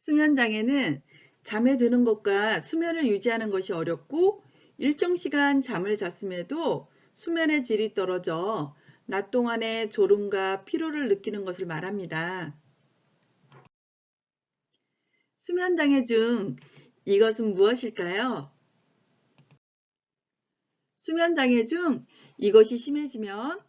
수면장애는 잠에 드는 것과 수면을 유지하는 것이 어렵고 일정 시간 잠을 잤음에도 수면의 질이 떨어져 낮 동안에 졸음과 피로를 느끼는 것을 말합니다. 수면장애 중 이것은 무엇일까요? 수면장애 중 이것이 심해지면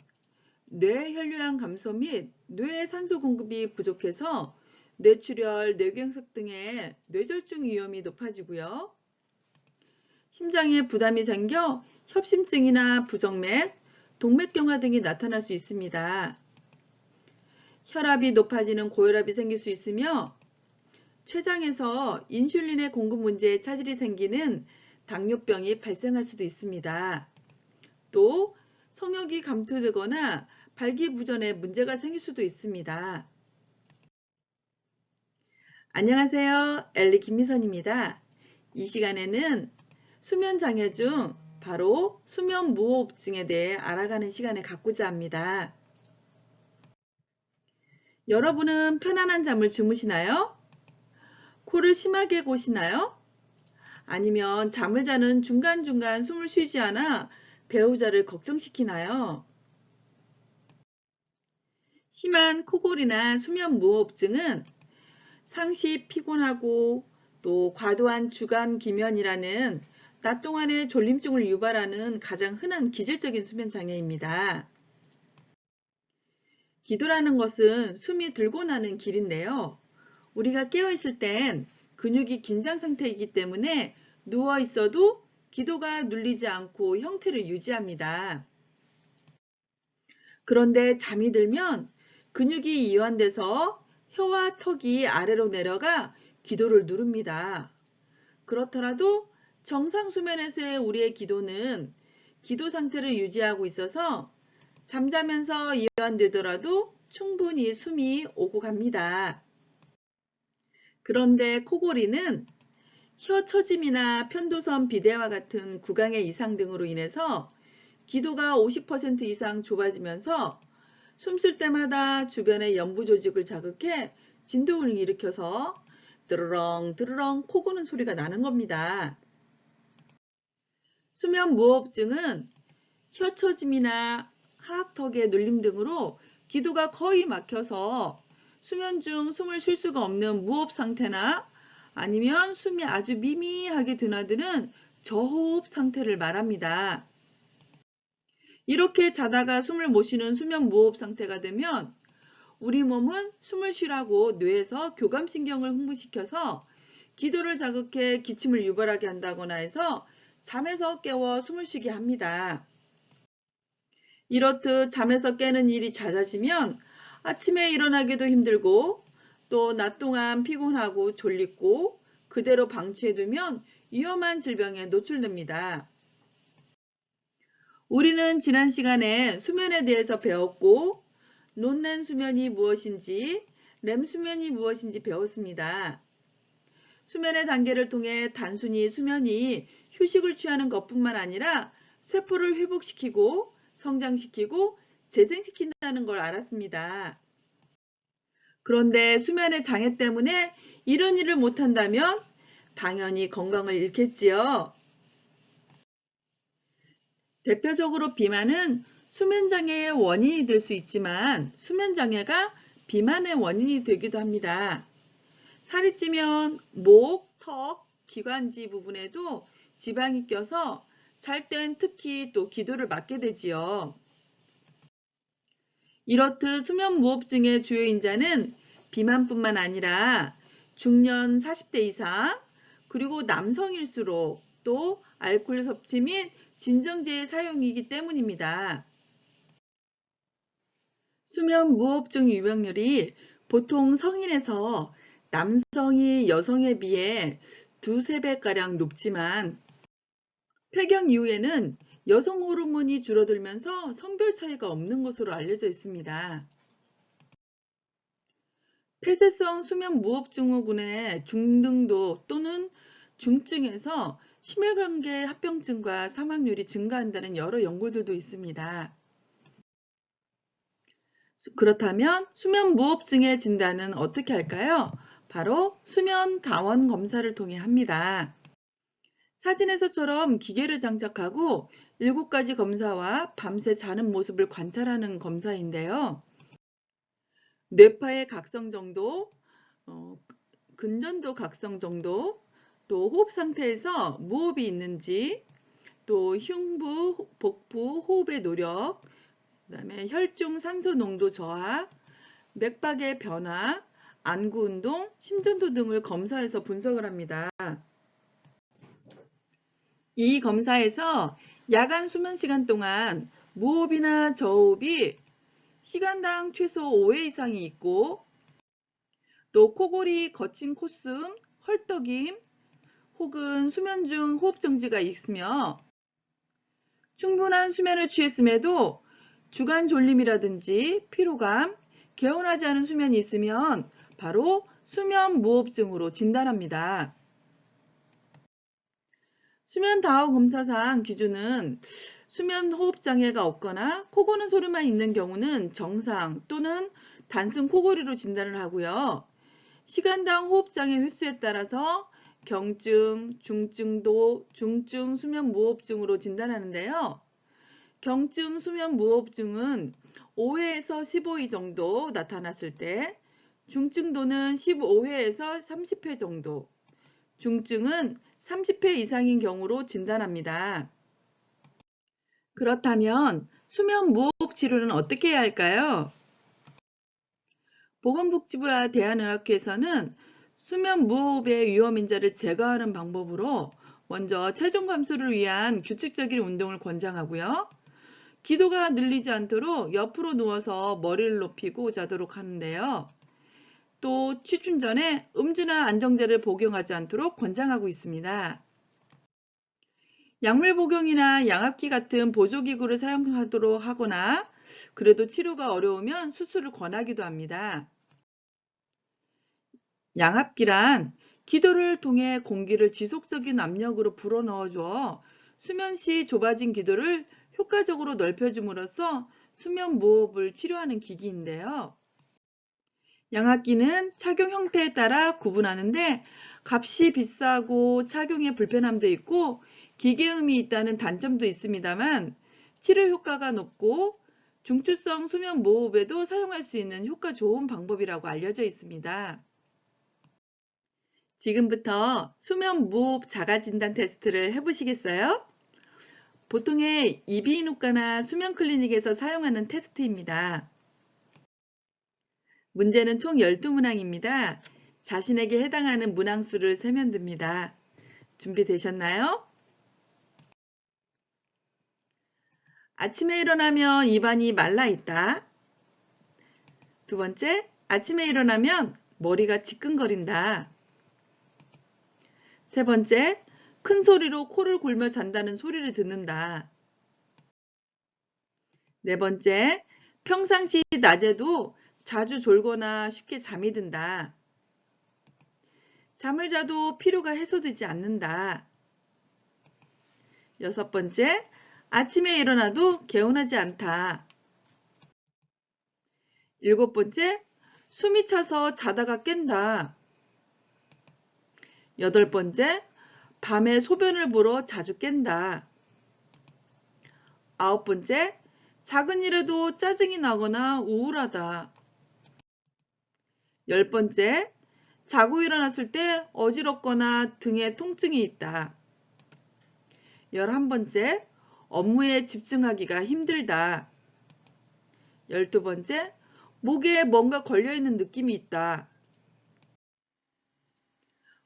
뇌 혈류량 감소 및 뇌의 산소 공급이 부족해서 뇌출혈, 뇌경색 등의 뇌졸중 위험이 높아지고요. 심장에 부담이 생겨 협심증이나 부정맥, 동맥경화 등이 나타날 수 있습니다. 혈압이 높아지는 고혈압이 생길 수 있으며 췌장에서 인슐린의 공급 문제에 차질이 생기는 당뇨병이 발생할 수도 있습니다. 또 성욕이 감퇴되거나 발기부전에 문제가 생길 수도 있습니다. 안녕하세요. 엘리 김미선입니다. 이 시간에는 수면장애 중 바로 수면무호흡증에 대해 알아가는 시간을 갖고자 합니다. 여러분은 편안한 잠을 주무시나요? 코를 심하게 고시나요? 아니면 잠을 자는 중간중간 숨을 쉬지 않아 배우자를 걱정시키나요? 심한 코골이나 수면무호흡증은 상시 피곤하고 또 과도한 주간 기면이라는 낮 동안의 졸림증을 유발하는 가장 흔한 기질적인 수면장애입니다. 기도라는 것은 숨이 들고 나는 길인데요. 우리가 깨어있을 땐 근육이 긴장 상태이기 때문에 누워 있어도 기도가 눌리지 않고 형태를 유지합니다. 그런데 잠이 들면 근육이 이완돼서 혀와 턱이 아래로 내려가 기도를 누릅니다. 그렇더라도 정상 수면에서의 우리의 기도는 기도 상태를 유지하고 있어서 잠자면서 이완되더라도 충분히 숨이 오고 갑니다. 그런데 코골이는 혀 처짐이나 편도선 비대와 같은 구강의 이상 등으로 인해서 기도가 50% 이상 좁아지면서 숨 쉴 때마다 주변의 연부 조직을 자극해 진동을 일으켜서 드르렁 드르렁 코 고는 소리가 나는 겁니다. 수면무호흡증은 혀 처짐이나 하악턱의 눌림 등으로 기도가 거의 막혀서 수면 중 숨을 쉴 수가 없는 무호흡 상태나 아니면 숨이 아주 미미하게 드나드는 저호흡 상태를 말합니다. 이렇게 자다가 숨을 못 쉬는 수면 무호흡 상태가 되면 우리 몸은 숨을 쉬라고 뇌에서 교감신경을 흥분시켜서 기도를 자극해 기침을 유발하게 한다거나 해서 잠에서 깨워 숨을 쉬게 합니다. 이렇듯 잠에서 깨는 일이 잦아지면 아침에 일어나기도 힘들고 또 낮 동안 피곤하고 졸리고 그대로 방치해두면 위험한 질병에 노출됩니다. 우리는 지난 시간에 수면에 대해서 배웠고 논렘 수면이 무엇인지, 렘 수면이 무엇인지 배웠습니다. 수면의 단계를 통해 단순히 수면이 휴식을 취하는 것뿐만 아니라 세포를 회복시키고 성장시키고 재생시킨다는 걸 알았습니다. 그런데 수면의 장애 때문에 이런 일을 못한다면 당연히 건강을 잃겠지요. 대표적으로 비만은 수면장애의 원인이 될 수 있지만 수면장애가 비만의 원인이 되기도 합니다. 살이 찌면 목, 턱, 기관지 부분에도 지방이 껴서 잘 땐 특히 또 기도를 막게 되지요. 이렇듯 수면무호흡증의 주요 인자는 비만뿐만 아니라 중년 40대 이상 그리고 남성일수록 또 알코올 섭취 및 진정제의 사용이기 때문입니다. 수면무호흡증 유병률이 보통 성인에서 남성이 여성에 비해 2~3배가량 높지만 폐경 이후에는 여성 호르몬이 줄어들면서 성별 차이가 없는 것으로 알려져 있습니다. 폐쇄성 수면무호흡증후군의 중등도 또는 중증에서 심혈관계 합병증과 사망률이 증가한다는 여러 연구들도 있습니다. 그렇다면 수면무호흡증의 진단은 어떻게 할까요? 바로 수면 다원 검사를 통해 합니다. 사진에서처럼 기계를 장착하고 7가지 검사와 밤새 자는 모습을 관찰하는 검사인데요. 뇌파의 각성 정도, 근전도 각성 정도, 또 호흡 상태에서 무호흡이 있는지, 또 흉부, 복부, 호흡의 노력, 그다음에 혈중 산소 농도 저하, 맥박의 변화, 안구 운동, 심전도 등을 검사해서 분석을 합니다. 이 검사에서 야간 수면 시간 동안 무호흡이나 저호흡이 시간당 최소 5회 이상이 있고, 또 코골이, 거친 콧숨, 헐떡임, 혹은 수면 중 호흡 정지가 있으며 충분한 수면을 취했음에도 주간 졸림이라든지 피로감, 개운하지 않은 수면이 있으면 바로 수면 무호흡증으로 진단합니다. 수면 다원 검사상 기준은 수면 호흡 장애가 없거나 코 고는 소리만 있는 경우는 정상 또는 단순 코골이로 진단을 하고요. 시간당 호흡 장애 횟수에 따라서 경증, 중증도, 중증 수면 무호흡증으로 진단하는데요. 경증 수면 무호흡증은 5회에서 15회 정도 나타났을 때, 중증도는 15회에서 30회 정도, 중증은 30회 이상인 경우로 진단합니다. 그렇다면 수면 무호흡 치료는 어떻게 해야 할까요? 보건복지부와 대한의학회에서는 수면 무호흡의 위험 인자를 제거하는 방법으로 먼저 체중 감소를 위한 규칙적인 운동을 권장하고요. 기도가 늘리지 않도록 옆으로 누워서 머리를 높이고 자도록 하는데요. 또 취침 전에 음주나 안정제를 복용하지 않도록 권장하고 있습니다. 약물 복용이나 양압기 같은 보조기구를 사용하도록 하거나 그래도 치료가 어려우면 수술을 권하기도 합니다. 양압기란 기도를 통해 공기를 지속적인 압력으로 불어넣어 주어 수면 시 좁아진 기도를 효과적으로 넓혀줌으로써 수면 무호흡을 치료하는 기기인데요. 양압기는 착용 형태에 따라 구분하는데 값이 비싸고 착용에 불편함도 있고 기계음이 있다는 단점도 있습니다만 치료 효과가 높고 중추성 수면 무호흡에도 사용할 수 있는 효과 좋은 방법이라고 알려져 있습니다. 지금부터 수면 무호흡 자가진단 테스트를 해보시겠어요? 보통의 이비인후과나 수면 클리닉에서 사용하는 테스트입니다. 문제는 총 12문항입니다. 자신에게 해당하는 문항수를 세면 됩니다. 준비되셨나요? 아침에 일어나면 입안이 말라 있다. 두 번째, 아침에 일어나면 머리가 지끈거린다. 세 번째, 큰 소리로 코를 골며 잔다는 소리를 듣는다. 네 번째, 평상시 낮에도 자주 졸거나 쉽게 잠이 든다. 잠을 자도 피로가 해소되지 않는다. 여섯 번째, 아침에 일어나도 개운하지 않다. 일곱 번째, 숨이 차서 자다가 깬다. 여덟 번째, 밤에 소변을 보러 자주 깬다. 아홉 번째, 작은 일에도 짜증이 나거나 우울하다. 열 번째, 자고 일어났을 때 어지럽거나 등에 통증이 있다. 11번째, 업무에 집중하기가 힘들다. 12번째, 목에 뭔가 걸려있는 느낌이 있다.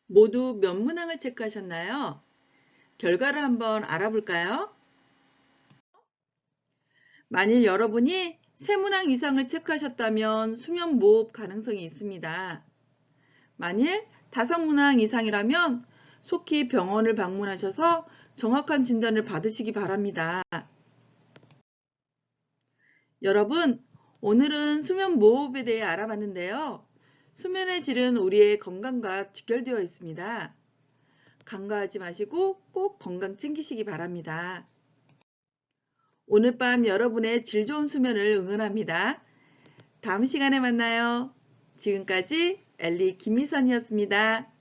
모두 몇 문항을 체크하셨나요? 결과를 한번 알아볼까요? 만일 여러분이 3문항 이상을 체크하셨다면 수면 무호흡 가능성이 있습니다. 만일 5문항 이상이라면 속히 병원을 방문하셔서 정확한 진단을 받으시기 바랍니다. 여러분, 오늘은 수면 무호흡에 대해 알아봤는데요. 수면의 질은 우리의 건강과 직결되어 있습니다. 간과하지 마시고 꼭 건강 챙기시기 바랍니다. 오늘 밤 여러분의 질 좋은 수면을 응원합니다. 다음 시간에 만나요. 지금까지 엘리 김미선이었습니다.